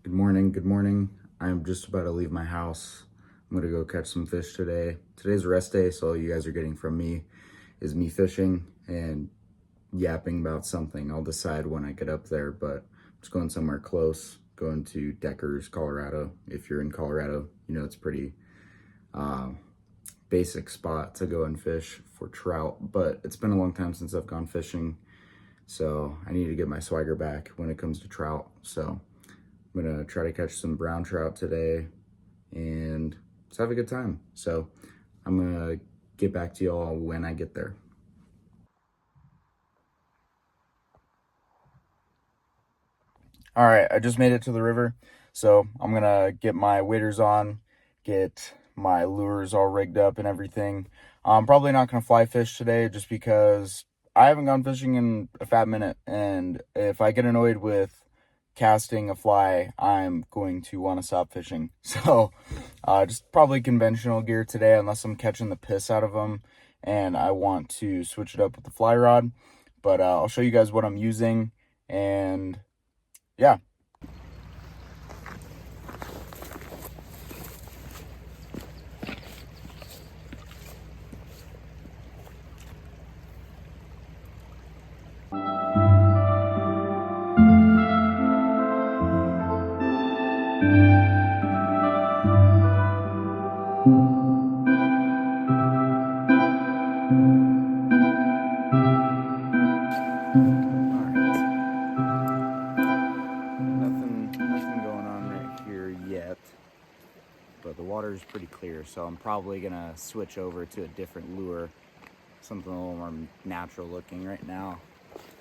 Good morning, good morning. I'm just about to leave my house. I'm gonna go catch some fish today. Today's rest day, so all you guys are getting from me is me fishing and yapping about something. I'll decide when I get up there, but I'm just going somewhere close, going to Deckers, Colorado. If you're in Colorado, you know it's a pretty uh, basic spot to go and fish for trout, but it's been a long time since I've gone fishing, so I need to get my swagger back when it comes to trout. So I'm gonna try to catch some brown trout today and just have a good time. So I'm gonna get back to y'all when I get there. All right, I just made it to the river. So I'm gonna get my waders on, get my lures all rigged up and everything. I'm probably not gonna fly fish today just because I haven't gone fishing in a fat minute. And if I get annoyed with casting a fly, I'm going to want to stop fishing. So just probably conventional gear today unless I'm catching the piss out of them and I want to switch it up with the fly rod. But I'll show you guys what I'm using, and yeah. Nothing going on right here yet, but the water is pretty clear, so I'm probably gonna switch over to a different lure, something a little more natural looking. Right now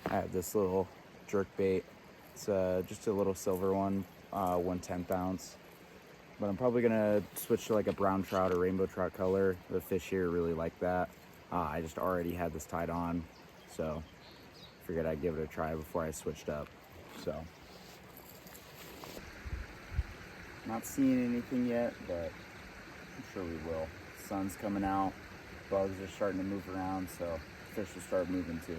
I have this little jerk bait. It's just a little silver one, 1/10 ounce, but I'm probably gonna switch to like a brown trout or rainbow trout color. The fish here really like that. I just already had this tied on, so figured I'd give it a try before I switched up. So not seeing anything yet, but I'm sure we will. Sun's coming out, bugs are starting to move around, so fish will start moving too.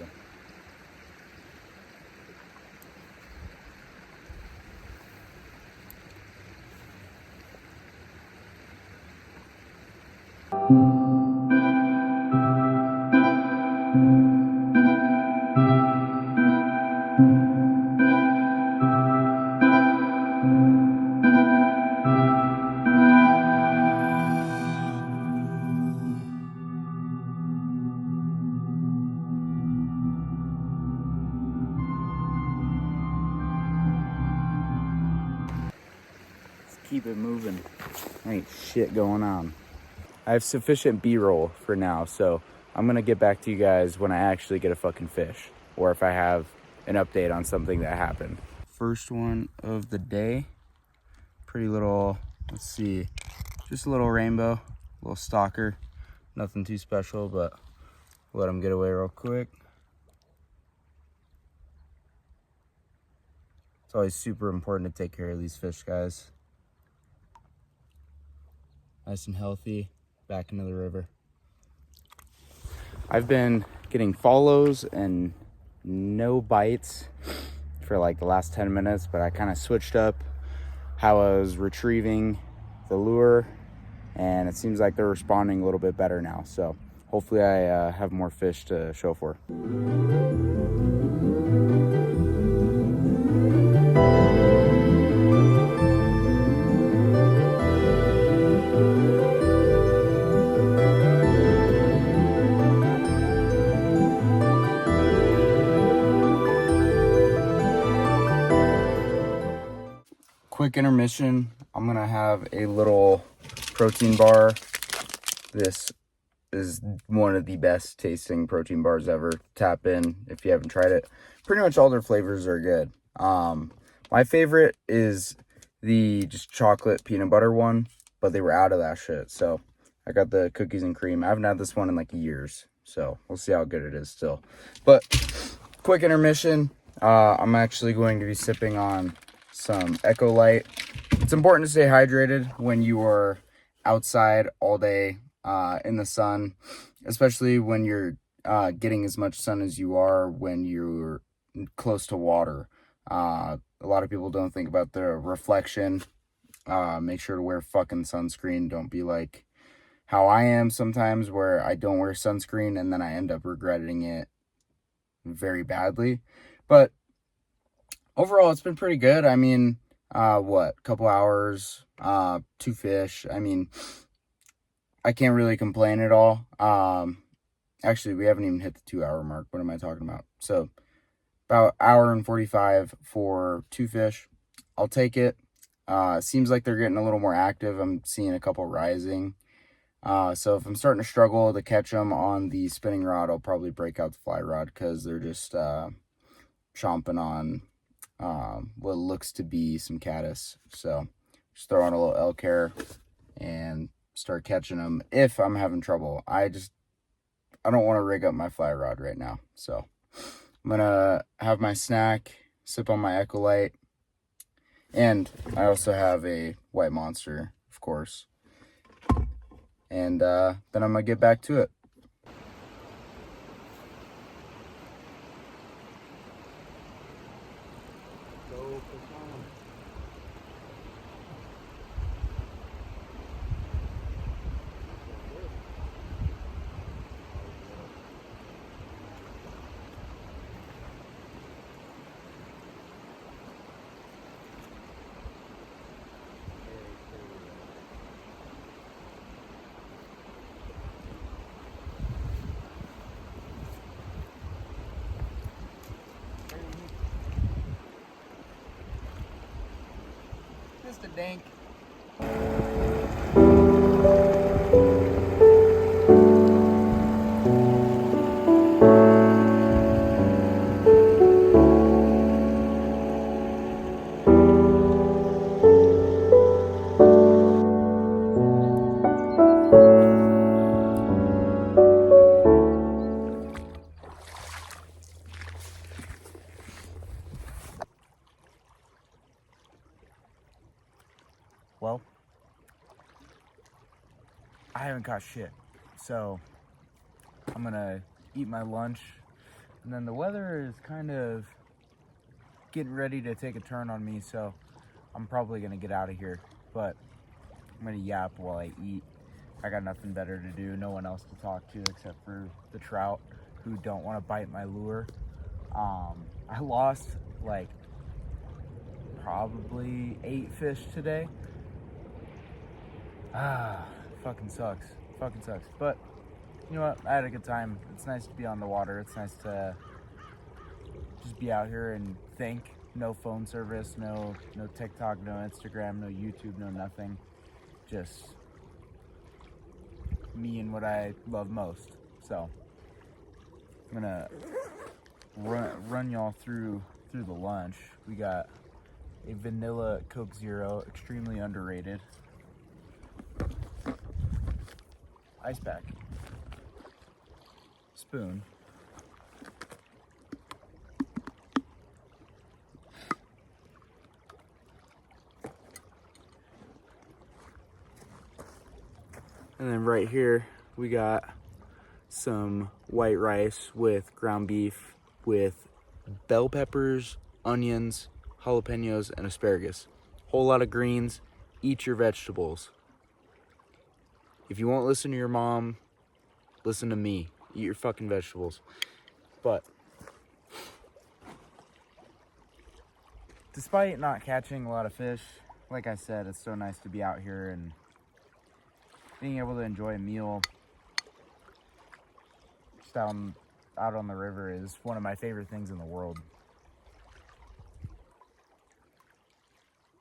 Let's keep it moving. Ain't shit going on. I have sufficient B-roll for now, so I'm gonna get back to you guys when I actually get a fucking fish, or if I have an update on something that happened. First one of the day. Pretty little, let's see, just a little rainbow, little stalker. Nothing too special, but let him get away real quick. It's always super important to take care of these fish, guys. Nice and healthy, back into the river. I've been getting follows and no bites for like the last 10 minutes, but I kind of switched up how I was retrieving the lure, and it seems like they're responding a little bit better now. So hopefully I have more fish to show for. Quick intermission. I'm gonna have a little protein bar. This is one of the best tasting protein bars ever. Tap in if you haven't tried it. Pretty much all their flavors are good. My favorite is the just chocolate peanut butter one, but they were out of that shit, so I got the cookies and cream. I haven't had this one in like years, so we'll see how good it is still. But quick intermission. I'm actually going to be sipping on some Echo-Light. It's important to stay hydrated when you are outside all day in the sun, especially when you're getting as much sun as you are when you're close to water. A lot of people don't think about the reflection. Make sure to wear fucking sunscreen. Don't be like how I am sometimes, where I don't wear sunscreen and then I end up regretting it very badly. But overall, it's been pretty good. I mean, couple hours, 2 fish. I mean, I can't really complain at all. Actually, we haven't even hit the 2 hour mark. What am I talking about? So about hour and 45 for 2 fish. I'll take it. Seems like they're getting a little more active. I'm seeing a couple rising. So if I'm starting to struggle to catch them on the spinning rod, I'll probably break out the fly rod because they're just chomping on what looks to be some caddis. So just throw on a little elk hair and start catching them if I'm having trouble. I don't want to rig up my fly rod right now. So I'm gonna have my snack, sip on my Ecolite, and I also have a White Monster, of course. And then I'm gonna get back to it. Just a dink. Well, I haven't caught shit, so I'm gonna eat my lunch, and then the weather is kind of getting ready to take a turn on me, so I'm probably gonna get out of here, but I'm gonna yap while I eat. I got nothing better to do, no one else to talk to except for the trout who don't want to bite my lure. I lost like probably 8 fish today. Fucking sucks. But you know what? I had a good time. It's nice to be on the water. It's nice to just be out here and think. No phone service, no TikTok, no Instagram, no YouTube, no nothing. Just me and what I love most. So I'm gonna run y'all through the lunch. We got a vanilla Coke Zero, extremely underrated. Ice pack. Spoon. And then right here, we got some white rice with ground beef with bell peppers, onions, jalapenos, and asparagus. Whole lot of greens. Eat your vegetables. If you won't listen to your mom, listen to me. Eat your fucking vegetables. But despite not catching a lot of fish, like I said, it's so nice to be out here and being able to enjoy a meal just out on the river is one of my favorite things in the world.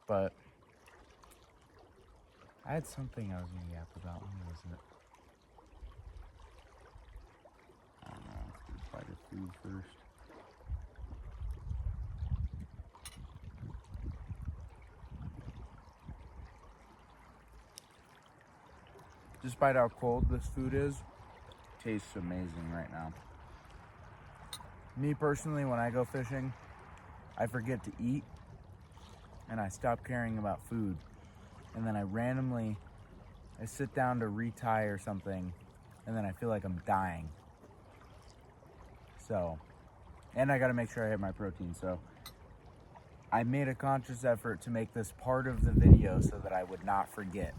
But I had something I was going to yap about. When was it? I don't know. Let's try the food first. Despite how cold this food is, it tastes amazing right now. Me personally, when I go fishing, I forget to eat and I stop caring about food. And then I sit down to retie or something, and then I feel like I'm dying. So, and I gotta make sure I hit my protein. So I made a conscious effort to make this part of the video so that I would not forget.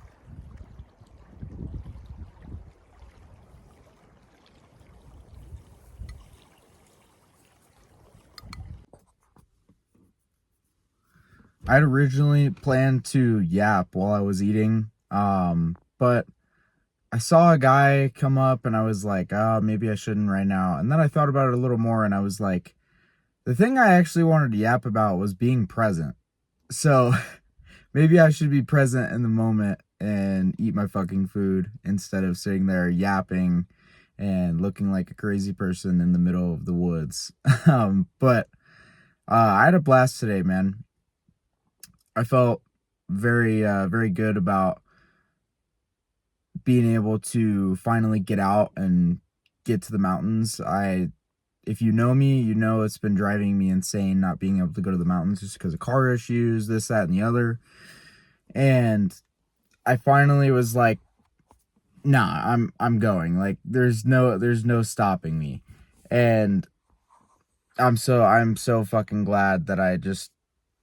I had originally planned to yap while I was eating, but I saw a guy come up and I was like, oh, maybe I shouldn't right now. And then I thought about it a little more and I was like, the thing I actually wanted to yap about was being present. So maybe I should be present in the moment and eat my fucking food instead of sitting there yapping and looking like a crazy person in the middle of the woods. But I had a blast today, man. I felt very good about being able to finally get out and get to the mountains. If you know me, you know it's been driving me insane not being able to go to the mountains just because of car issues, this, that, and the other. And I finally was like, nah, I'm going. Like there's no stopping me. And I'm so fucking glad that I just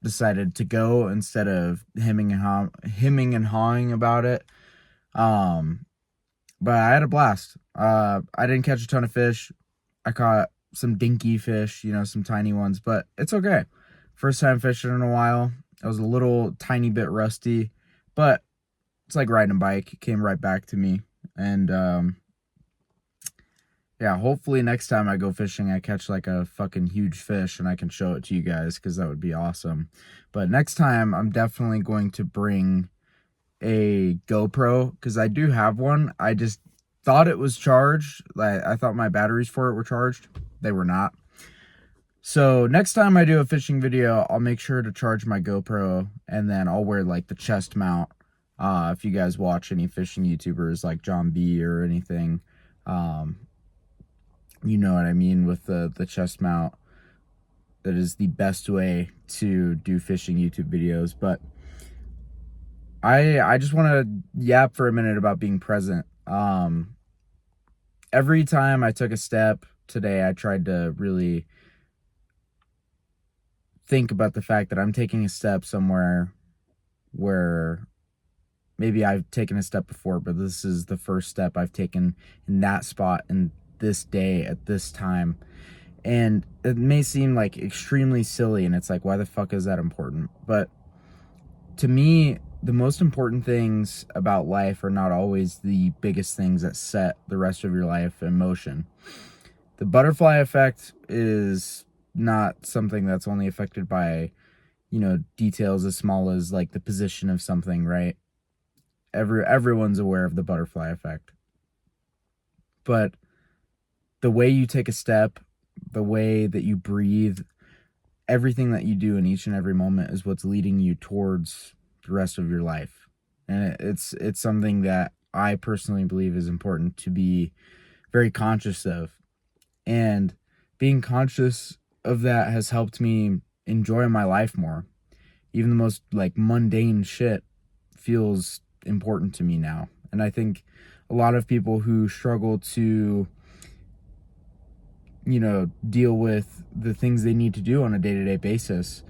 decided to go instead of hemming and hawing about it. But I had a blast. I didn't catch a ton of fish. I caught some dinky fish, some tiny ones, but it's okay. First time fishing in a while. I was a little tiny bit rusty, but it's like riding a bike. It came right back to me. And yeah, hopefully next time I go fishing, I catch like a fucking huge fish and I can show it to you guys because that would be awesome. But next time, I'm definitely going to bring a GoPro because I do have one. I just thought it was charged. I thought my batteries for it were charged. They were not. So next time I do a fishing video, I'll make sure to charge my GoPro and then I'll wear like the chest mount. If you guys watch any fishing YouTubers like John B or anything, you know what I mean with the chest mount. That is the best way to do fishing YouTube videos. But I just want to yap for a minute about being present. Every time I took a step today, I tried to really think about the fact that I'm taking a step somewhere where maybe I've taken a step before, but this is the first step I've taken in that spot in this day at this time. And it may seem like extremely silly, and it's like, why the fuck is that important? But to me, the most important things about life are not always the biggest things that set the rest of your life in motion. The butterfly effect is not something that's only affected by, details as small as like the position of something, right? Everyone's aware of the butterfly effect. But the way you take a step, the way that you breathe, everything that you do in each and every moment is what's leading you towards the rest of your life. And it's something that I personally believe is important to be very conscious of. And being conscious of that has helped me enjoy my life more. Even the most like mundane shit feels important to me now. And I think a lot of people who struggle to deal with the things they need to do on a day-to-day basis,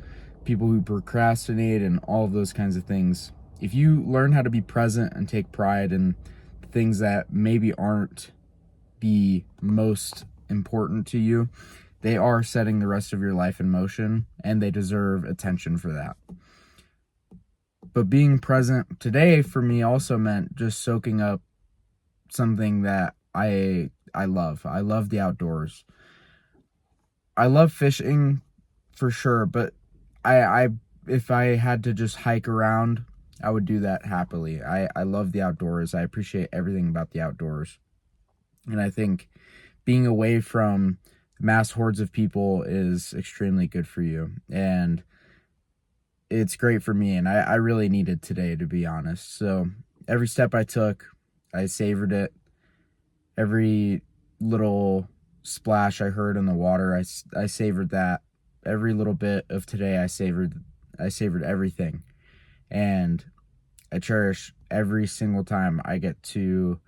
people who procrastinate and all of those kinds of things, if you learn how to be present and take pride in things that maybe aren't the most important to you, they are setting the rest of your life in motion, and they deserve attention for that. But being present today for me also meant just soaking up something that I love. I love the outdoors. I love fishing for sure, but I if I had to just hike around, I would do that happily. I love the outdoors. I appreciate everything about the outdoors. And I think being away from mass hordes of people is extremely good for you. And it's great for me. And I really needed today, to be honest. So every step I took, I savored it. Every little splash I heard in the water, I savored that. Every little bit of today, I savored everything. And I cherish every single time I get to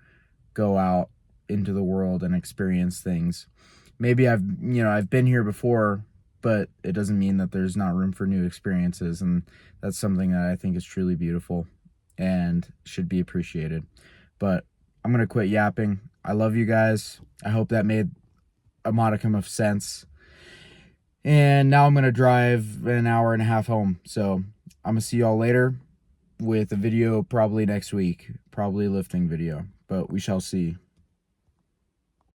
go out into the world and experience things. Maybe I've been here before but it doesn't mean that there's not room for new experiences, and that's something that I think is truly beautiful and should be appreciated. But I'm gonna quit yapping. I love you guys. I hope that made a modicum of sense. And now I'm gonna drive an hour and a half home. So I'm gonna see y'all later with a video probably next week, probably a lifting video, but we shall see.